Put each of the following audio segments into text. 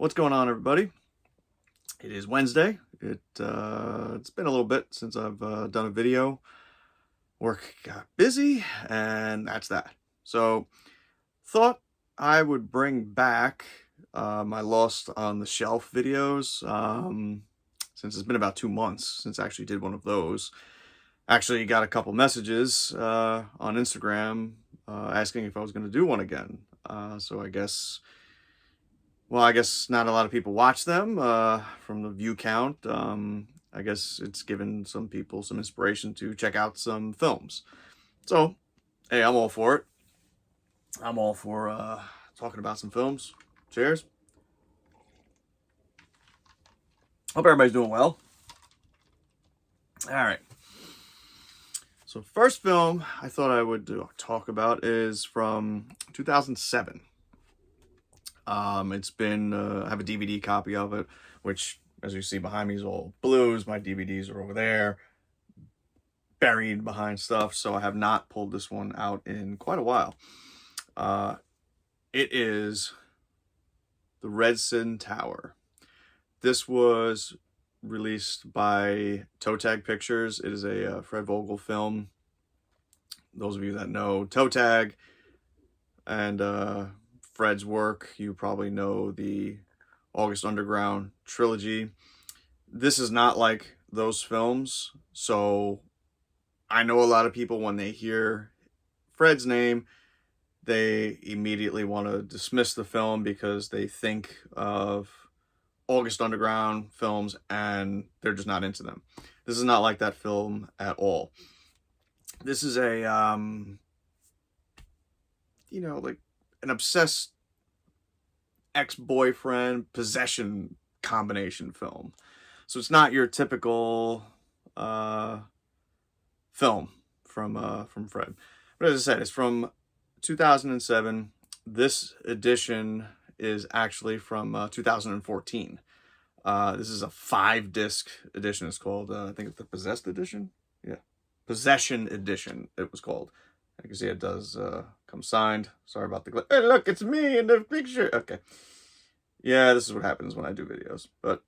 What's going on, everybody? It is Wednesday. It's been a little bit since I've done a video. Work got busy, and that's that. So, thought I would bring back my Lost on the Shelf videos, since it's been about 2 months since I actually did one of those. Actually, got a couple messages on Instagram asking if I was going to do one again. So I guess not a lot of people watch them from the view count. I guess it's given some people some inspiration to check out some films. So, hey, I'm all for it. I'm all for talking about some films. Cheers. Hope everybody's doing well. All right. So, first film I thought I would talk about is from 2007. It's been, I have a DVD copy of it, which, as you see behind me, is all blues. My DVDs are over there, buried behind stuff, so I have not pulled this one out in quite a while. It is The Redsin Tower. This was released by Toe Tag Pictures. It is a Fred Vogel film. Those of you that know Toe Tag and Fred's work, you probably know the August Underground trilogy. This is not like those films, so I know a lot of people, when they hear Fred's name, they immediately want to dismiss the film because they think of August Underground films and they're just not into them. This is not like that film at all. This is a like an obsessed ex-boyfriend possession combination film. So it's not your typical film from Fred. But as I said, it's from 2007. This edition is actually from 2014. This is a 5-disc edition. It's called, I think it's the Possessed Edition. Yeah, Possession Edition it was called. You can see it does come signed. Sorry about the hey, look, it's me in the picture. Okay. Yeah, this is what happens when I do videos. But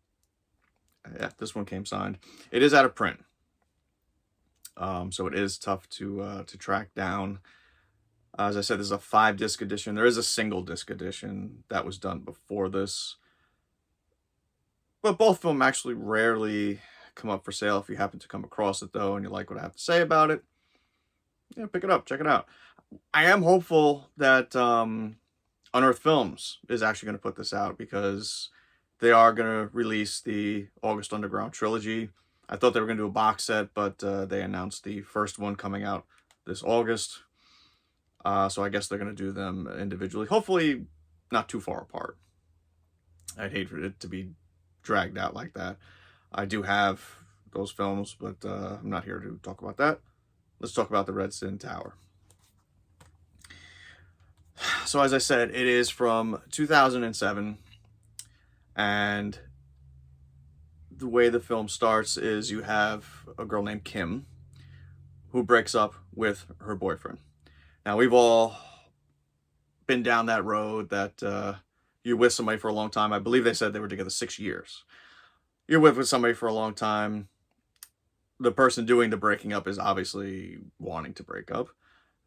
yeah, this one came signed. It is out of print. So it is tough to track down. As I said, this is a 5-disc edition. There is a single disc edition that was done before this. But both of them actually rarely come up for sale. If you happen to come across it, though, and you like what I have to say about it, yeah, pick it up, check it out. I am hopeful that Unearthed Films is actually going to put this out, because they are going to release the August Underground trilogy. I thought they were going to do a box set, but they announced the first one coming out this August. So I guess they're going to do them individually. Hopefully not too far apart. I'd hate for it to be dragged out like that. I do have those films, but I'm not here to talk about that. Let's talk about The Redsin Tower. So as I said, it is from 2007, and the way the film starts is you have a girl named Kim who breaks up with her boyfriend. Now, we've all been down that road that you're with somebody for a long time. I believe they said they were together 6 years. You're with somebody for a long time. The person doing the breaking up is obviously wanting to break up.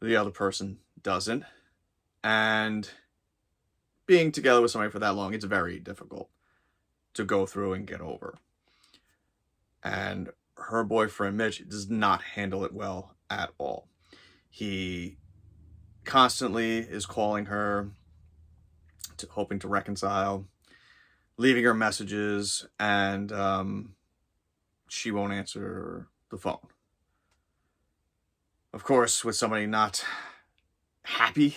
The other person doesn't. And being together with somebody for that long, it's very difficult to go through and get over. And her boyfriend, Mitch, does not handle it well at all. He constantly is calling her, hoping to reconcile, leaving her messages, and she won't answer the phone. Of course, with somebody not happy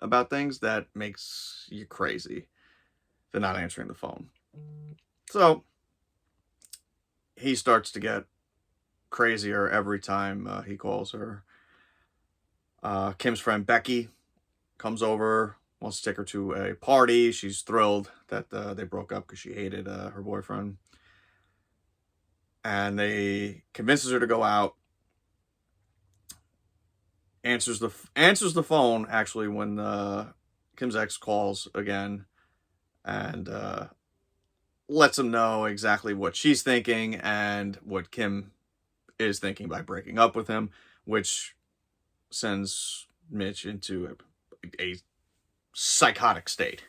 about things, that makes you crazy. They're not answering the phone. So he starts to get crazier every time he calls her. Kim's friend Becky comes over, wants to take her to a party. She's thrilled that they broke up because she hated her boyfriend. And they convinces her to go out. Answers the phone actually when Kim's ex calls again, and lets him know exactly what she's thinking and what Kim is thinking by breaking up with him, which sends Mitch into a psychotic state.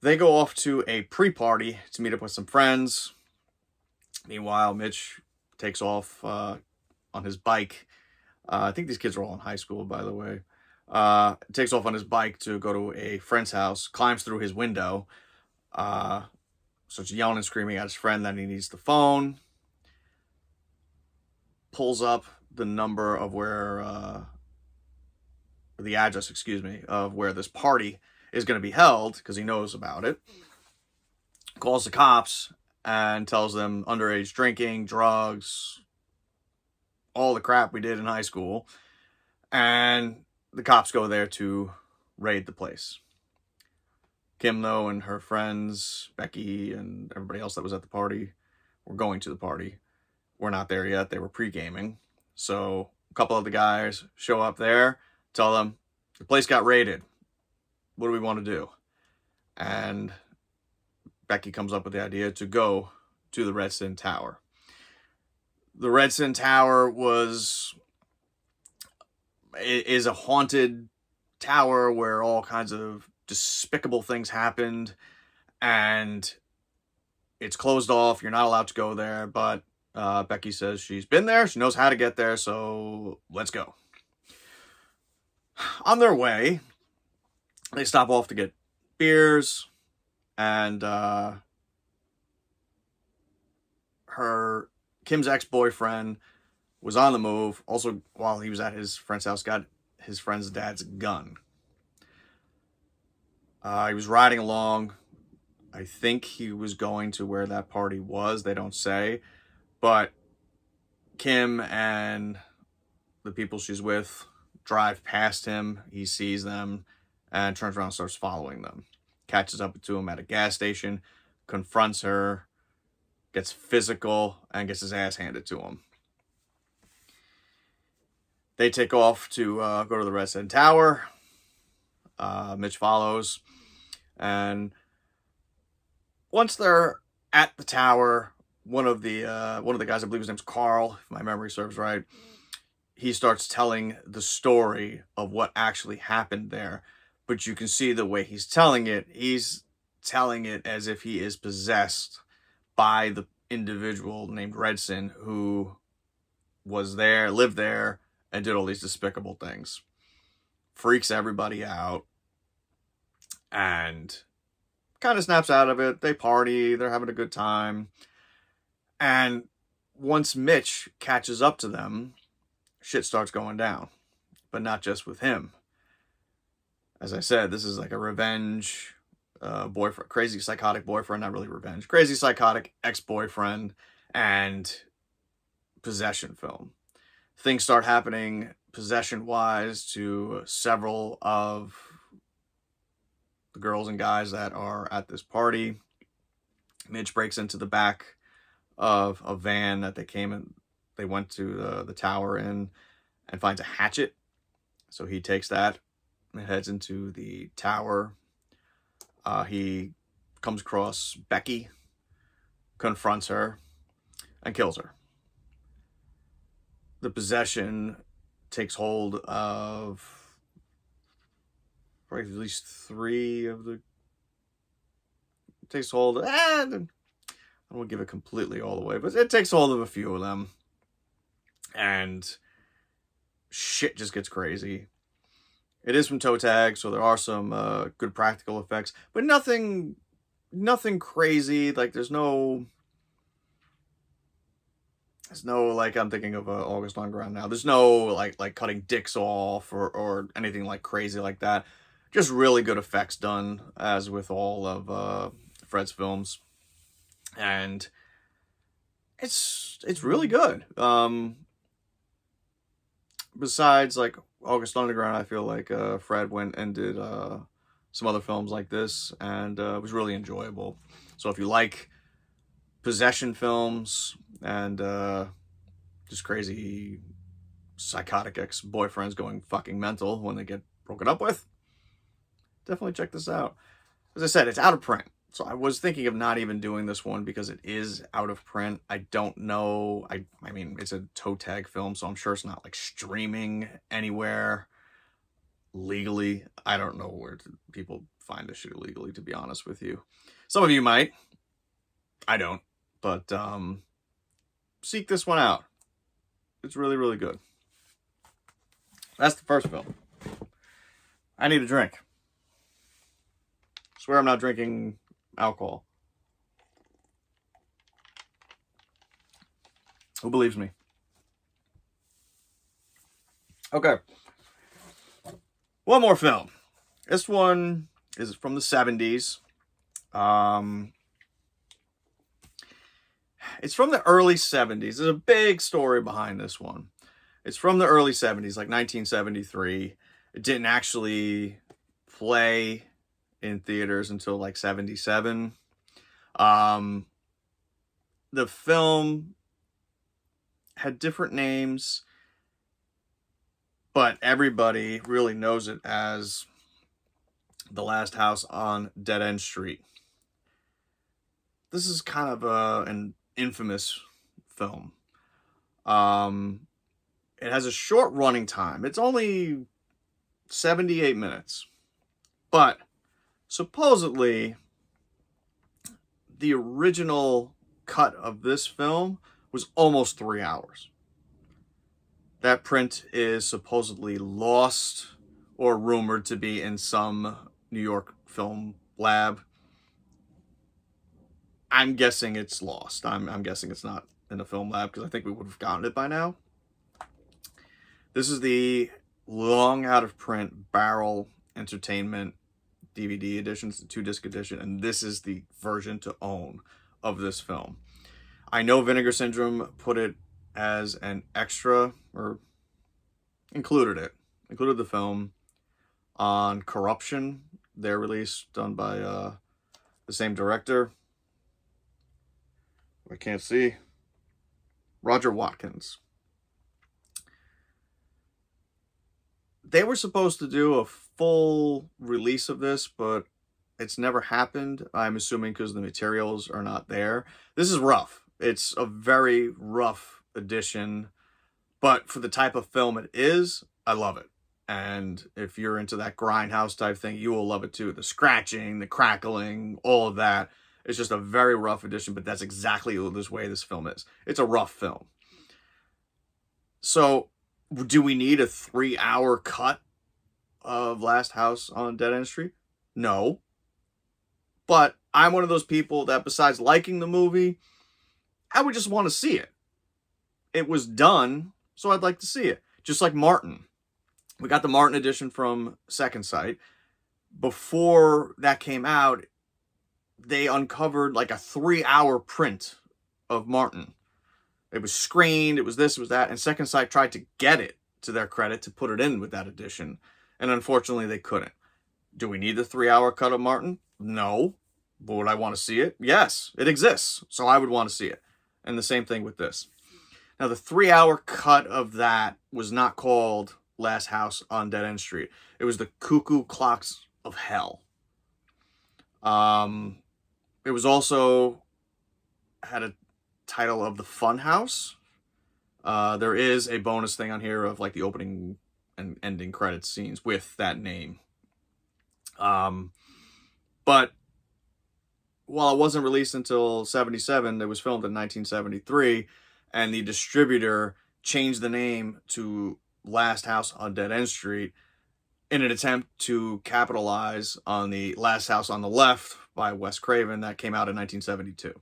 They go off to a pre-party to meet up with some friends. Meanwhile, Mitch takes off on his bike. I think these kids are all in high school, by the way. Takes off on his bike to go to a friend's house, climbs through his window, starts yelling and screaming at his friend that he needs the phone, pulls up the number of where, the address, excuse me, of where this party is going to be held, because he knows about it, calls the cops and tells them underage drinking, drugs, all the crap we did in high school. And the cops go there to raid the place. Kim, though, and her friends, Becky and everybody else that was at the party, were going to the party. We're not there yet. They were pre-gaming. So a couple of the guys show up there, tell them, the place got raided. What do we want to do? And Becky comes up with the idea to go to the Redsin Tower. The Redsin Tower is a haunted tower where all kinds of despicable things happened, and it's closed off. You're not allowed to go there, but Becky says she's been there. She knows how to get there, so let's go. On their way, they stop off to get beers, and Kim's ex-boyfriend was on the move. Also, while he was at his friend's house, got his friend's dad's gun. He was riding along. I think he was going to where that party was. They don't say. But Kim and the people she's with drive past him. He sees them and turns around and starts following them. Catches up to him at a gas station, confronts her, gets physical, and gets his ass handed to him. They take off to go to the Redsin Tower. Mitch follows. And once they're at the tower, one of the guys, I believe his name's Carl, if my memory serves right, he starts telling the story of what actually happened there. But you can see the way he's telling it as if he is possessed by the individual named Redsin who was there, lived there, and did all these despicable things. Freaks everybody out. And kind of snaps out of it. They party. They're having a good time. And once Mitch catches up to them, shit starts going down. But not just with him. As I said, this is like a revenge boyfriend. Crazy psychotic boyfriend. Not really revenge. Crazy psychotic ex-boyfriend and possession film. Things start happening possession-wise to several of the girls and guys that are at this party. Mitch breaks into the back of a van that they went to the tower in, and finds a hatchet. So he takes that and heads into the tower. He comes across Becky, confronts her, and kills her. The possession takes hold of probably at least three of the... takes hold... I don't want to give it completely all away, but it takes hold of a few of them. And shit just gets crazy. It is from Toe Tag, so there are some good practical effects, but nothing crazy. Like, there's no, like, I'm thinking of August Underground now. There's no, like cutting dicks off or anything, like, crazy like that. Just really good effects done, as with all of Fred's films. And it's really good. Besides, like, August Underground, I feel like Fred went and did some other films like this, and it was really enjoyable. So if you like possession films and just crazy psychotic ex-boyfriends going fucking mental when they get broken up with, definitely check this out. As I said, it's out of print, So I was thinking of not even doing this one because it is out of print. I don't know. I mean, it's a toe tag film, so I'm sure it's not like streaming anywhere legally. I don't know where people find this shit illegally, to be honest with you. Some of you might. I don't. But seek this one out. It's really, really good. That's the first film. I need a drink. Swear I'm not drinking alcohol. Who believes me? Okay. One more film. This one is from the 70s. It's from the early 70s. There's a big story behind this one. It's from the early 70s, like 1973. It didn't actually play in theaters until like 77. The film had different names, but everybody really knows it as The Last House on Dead End Street. This is kind of an infamous film. It has a short running time. It's only 78 minutes. But supposedly, the original cut of this film was almost 3 hours. That print is supposedly lost or rumored to be in some New York film lab. I'm guessing it's lost. I'm guessing it's not in a film lab because I think we would have gotten it by now. This is the long out of print Barrel Entertainment DVD edition. It's a 2-disc edition, and this is the version to own of this film. I know Vinegar Syndrome put it as an extra, or included the film on Corruption, their release done by the same director. I can't see. Roger Watkins. They were supposed to do a full release of this, but it's never happened. I'm assuming because the materials are not there. This is rough. It's a very rough edition, but for the type of film it is, I love it. And if you're into that grindhouse type thing, you will love it too. The scratching, the crackling, all of that. It's just a very rough edition, but that's exactly this way this film is. It's a rough film. So, do we need a 3-hour cut of Last House on Dead End Street? No. But I'm one of those people that besides liking the movie, I would just want to see it. It was done, so I'd like to see it. Just like Martin. We got the Martin edition from Second Sight. Before that came out, they uncovered like a 3-hour print of Martin. It was screened, it was this, it was that, and Second Sight tried to get it, to their credit, to put it in with that edition. And unfortunately, they couldn't. Do we need the 3-hour cut of Martin? No. But would I want to see it? Yes, it exists. So I would want to see it. And the same thing with this. Now, the 3-hour cut of that was not called Last House on Dead End Street. It was the Cuckoo Clocks of Hell. It was also had a title of The Funhouse. There is a bonus thing on here of like the opening and ending credits scenes with that name. But while it wasn't released until 77, it was filmed in 1973, and the distributor changed the name to Last House on Dead End Street in an attempt to capitalize on the Last House on the Left by Wes Craven that came out in 1972.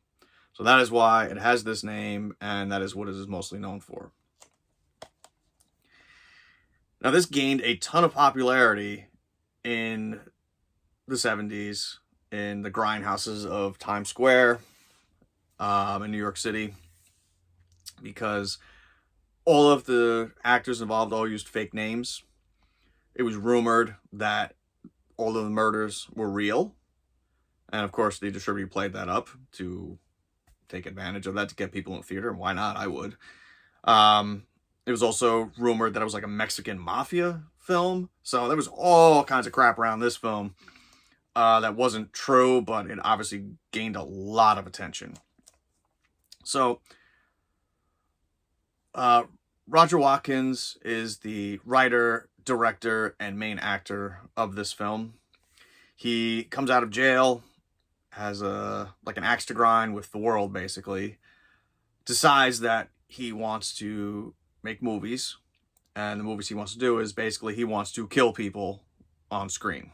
So that is why it has this name, and that is what it is mostly known for. Now, this gained a ton of popularity in the 70s in the grindhouses of Times Square in New York City, because all of the actors involved all used fake names. It was rumored that all of the murders were real. And of course, the distributor played that up to take advantage of that to get people in theater. And why not? I would. It was also rumored that it was like a Mexican mafia film. So there was all kinds of crap around this film. that wasn't true, but it obviously gained a lot of attention. So, Roger Watkins is the writer, director, and main actor of this film. He comes out of jail, has an axe to grind with the world, basically. Decides that he wants to make movies, and the movies he wants to do is basically he wants to kill people on screen.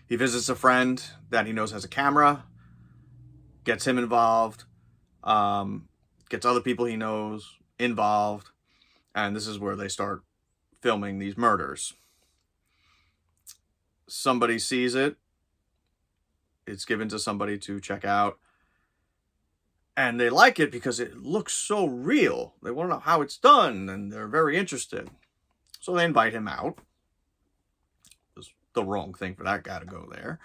He visits a friend that he knows has a camera, gets him involved, gets other people he knows involved, and this is where they start filming these murders. Somebody sees it. It's given to somebody to check out. And they like it because it looks so real. They want to know how it's done, and they're very interested. So they invite him out. It was the wrong thing for that guy to go there.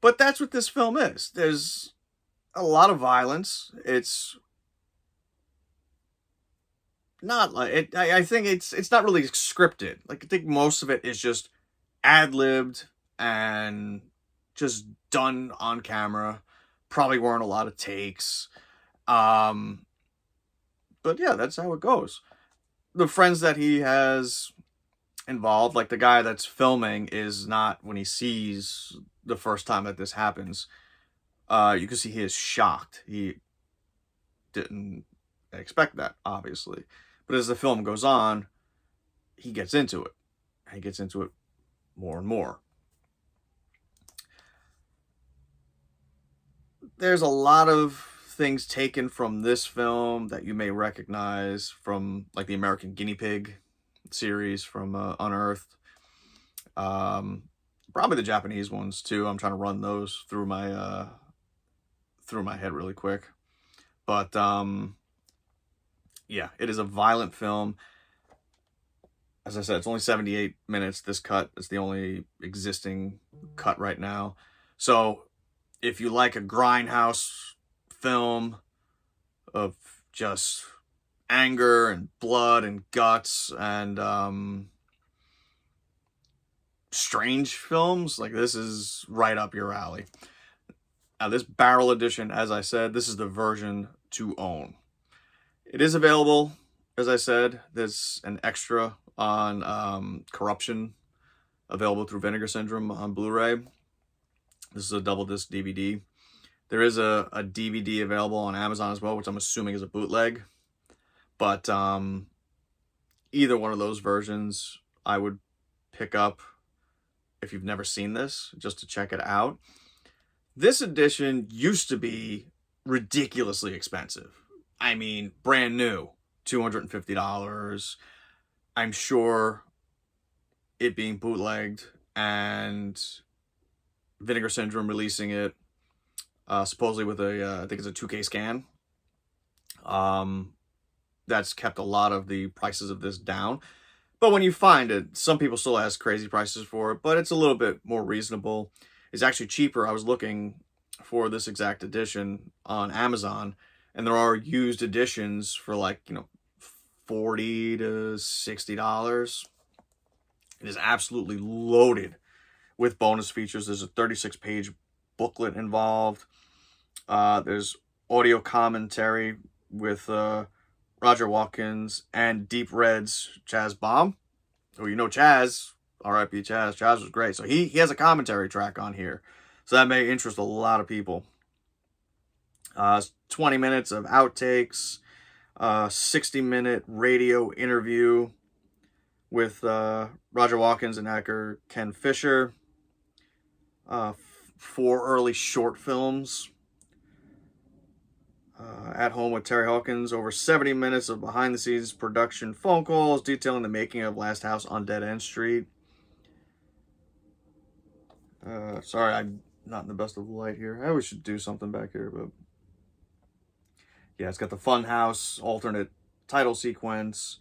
But that's what this film is. There's a lot of violence. It's not like it. I think it's not really scripted. Like, I think most of it is just ad-libbed and just done on camera. Probably weren't a lot of takes. But yeah, that's how it goes. The friends that he has involved, like the guy that's filming, is not, when he sees the first time that this happens, you can see he is shocked. He didn't expect that, obviously. But as the film goes on, he gets into it. He gets into it more and more. There's a lot of things taken from this film that you may recognize from, like, the American Guinea Pig series from Unearthed. Probably the Japanese ones too. I'm trying to run those through my head really quick. But yeah, it is a violent film. As I said, it's only 78 minutes. This cut is the only existing cut right now. So if you like a grindhouse film of just anger and blood and guts and strange films, like, this is right up your alley. Now, this Barrel Edition, as I said, this is the version to own. It is available, as I said. There's an extra on Corruption, available through Vinegar Syndrome on Blu-ray. This is a double disc DVD. There is a DVD available on Amazon as well, which I'm assuming is a bootleg. But either one of those versions I would pick up if you've never seen this, just to check it out. This edition used to be ridiculously expensive. I mean, brand new, $250. I'm sure it being bootlegged and Vinegar Syndrome releasing it, supposedly with I think it's a 2K scan. That's kept a lot of the prices of this down. But when you find it, some people still ask crazy prices for it, but it's a little bit more reasonable. It's actually cheaper. I was looking for this exact edition on Amazon, and there are used editions for, like, $40 to $60. It is absolutely loaded with bonus features. There's a 36-page booklet involved. There's audio commentary with Roger Watkins and Deep Red's Chaz Bomb. Oh, Chaz, R.I.P. Chaz. Chaz was great. So he has a commentary track on here. So that may interest a lot of people. 20 minutes of outtakes, 60-minute radio interview with Roger Watkins and actor Ken Fisher. 4 early short films. At Home with Terry Hawkins, over 70 minutes of behind-the-scenes production phone calls detailing the making of Last House on Dead End Street. Sorry, I'm not in the best of light here. I always should do something back here, but yeah, it's got the Funhouse alternate title sequence,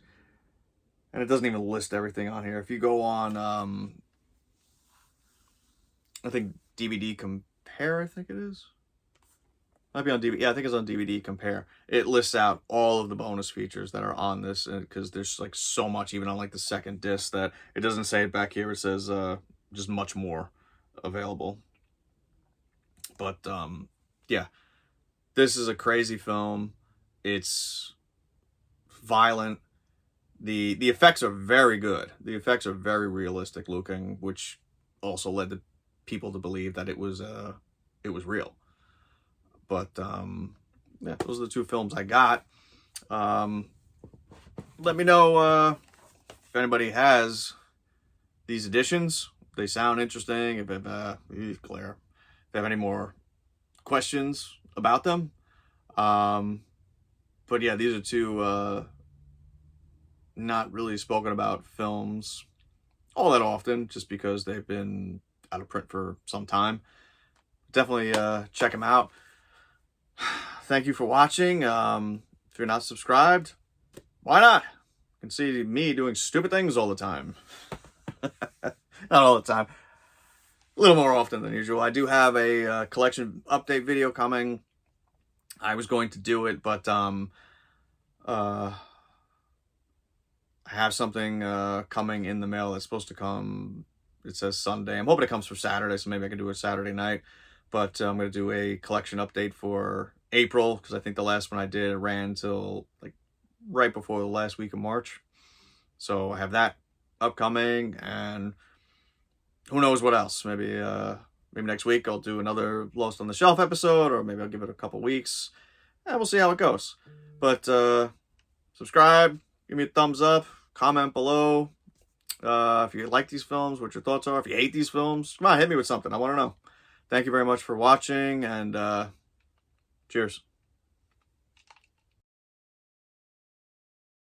and it doesn't even list everything on here. If you go on, I think DVD Compare, I think it is. Might be on DVD. Yeah, I think it's on DVD Compare. It lists out all of the bonus features that are on this, because there's, like, so much, even on, like, the second disc, that it doesn't say it back here. It says just much more. available. But yeah, this is a crazy film. It's violent. The effects are very good. The effects are very realistic looking, which also led to people to believe that it was real. But yeah, those are the two films I got. Let me know if anybody has these editions. If they sound interesting. If Claire, if they have any more questions about them. But yeah, these are two not really spoken about films all that often, just because they've been out of print for some time. Definitely check them out. Thank you for watching. If you're not subscribed, why not? You can see me doing stupid things all the time. Not all the time. A little more often than usual. I do have a collection update video coming. I was going to do it, but I have something coming in the mail that's supposed to come. It says Sunday. I'm hoping it comes for Saturday, so maybe I can do it Saturday night. But I'm going to do a collection update for April, because I think the last one I did ran till like right before the last week of March. So I have that upcoming, and who knows what else. Maybe next week I'll do another Lost on the Shelf episode, or maybe I'll give it a couple weeks, and we'll see how it goes. But subscribe, give me a thumbs up, comment below if you like these films, what your thoughts are. If you hate these films, come on, hit me with something. I want to know. Thank you very much for watching, and cheers.